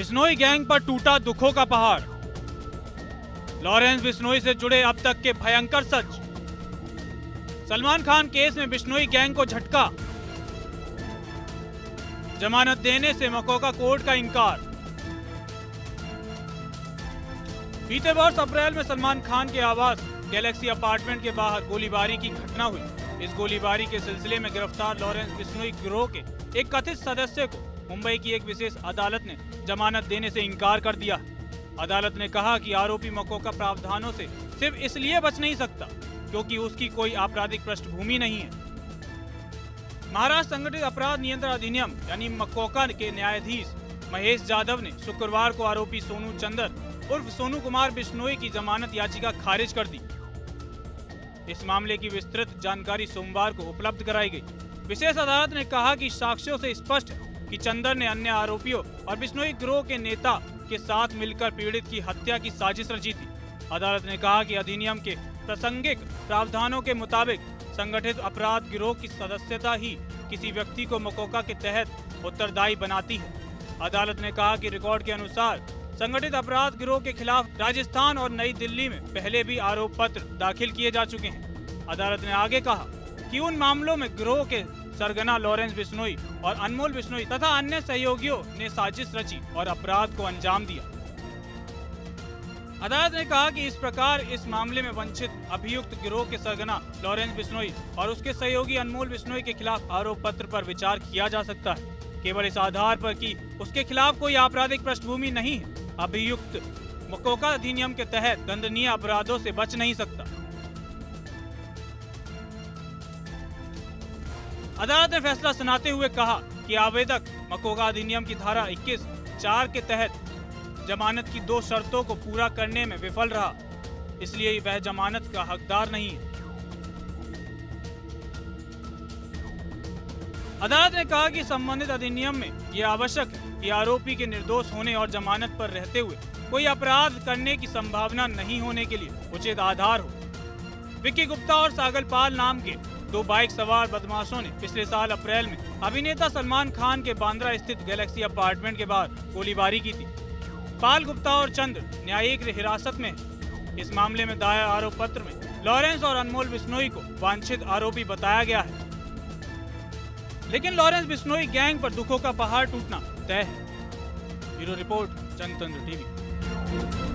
Bishnoi gang पर टूटा दुखों का पहाड़। लॉरेंस बिश्नोई से जुड़े अब तक के भयंकर सच। सलमान खान केस में बिश्नोई गैंग को झटका। जमानत देने से मकोका कोर्ट का इनकार। बीते वर्ष अप्रैल में सलमान खान के आवास गैलेक्सी अपार्टमेंट के बाहर गोलीबारी की घटना हुई। इस गोलीबारी के सिलसिले में गिरफ्तार लॉरेंस बिश्नोई गिरोह के एक कथित सदस्य को मुंबई की एक विशेष अदालत ने जमानत देने से इनकार कर दिया। अदालत ने कहा कि आरोपी मकोका प्रावधानों से सिर्फ इसलिए बच नहीं सकता क्योंकि उसकी कोई आपराधिक पृष्ठभूमि नहीं है। महाराष्ट्र संगठित अपराध नियंत्रण अधिनियम यानी मकोका के न्यायाधीश महेश जाधव ने शुक्रवार को आरोपी सोनू चंदर उर्फ सोनू कुमार बिश्नोई की जमानत याचिका खारिज कर दी। इस मामले की विस्तृत जानकारी सोमवार को उपलब्ध कराई गई। विशेष अदालत ने कहा कि साक्ष्यों से स्पष्ट है कि चंदर ने अन्य आरोपियों और बिश्नोई गिरोह के नेता के साथ मिलकर पीड़ित की हत्या की साजिश रची थी। अदालत ने कहा कि अधिनियम के प्रासंगिक प्रावधानों के मुताबिक संगठित अपराध गिरोह की सदस्यता ही किसी व्यक्ति को मकोका के तहत उत्तरदायी बनाती है। अदालत ने कहा कि रिकॉर्ड के अनुसार संगठित अपराध गिरोह के खिलाफ राजस्थान और नई दिल्ली में पहले भी आरोप पत्र दाखिल किए जा चुके हैं। अदालत ने आगे कहा कि उन मामलों में गिरोह के सरगना लॉरेंस बिश्नोई और अनमोल बिश्नोई तथा अन्य सहयोगियों ने साजिश रची और अपराध को अंजाम दिया। अदालत ने कहा कि इस प्रकार इस मामले में वंचित अभियुक्त गिरोह के सरगना लॉरेंस बिश्नोई और उसके सहयोगी अनमोल बिश्नोई के खिलाफ आरोप पत्र पर विचार किया जा सकता है, केवल इस आधार पर कि उसके खिलाफ कोई आपराधिक पृष्ठभूमि नहीं है। अभियुक्त मकोका अधिनियम के तहत दंडनीय अपराधों से बच नहीं सकता। अदालत ने फैसला सुनाते हुए कहा कि आवेदक मकोका अधिनियम की धारा 21(4) के तहत जमानत की 2 शर्तों को पूरा करने में विफल रहा, इसलिए वह जमानत का हकदार नहीं है। अदालत ने कहा कि संबंधित अधिनियम में यह आवश्यक है कि आरोपी के निर्दोष होने और जमानत पर रहते हुए कोई अपराध करने की संभावना नहीं होने के लिए उचित आधार हो। विक्की गुप्ता और सागल पाल नाम के 2 बाइक सवार बदमाशों ने पिछले साल अप्रैल में अभिनेता सलमान खान के बांद्रा स्थित गैलेक्सी अपार्टमेंट के बाहर गोलीबारी की थी। पाल, गुप्ता और चंद्र न्यायिक हिरासत में हैं। इस मामले में दायर आरोप पत्र में लॉरेंस और अनमोल बिश्नोई को वांछित आरोपी बताया गया है, लेकिन लॉरेंस बिश्नोई गैंग पर दुखों का पहाड़ टूटना तय है। ब्यूरो रिपोर्ट, जनतंत्र टीवी।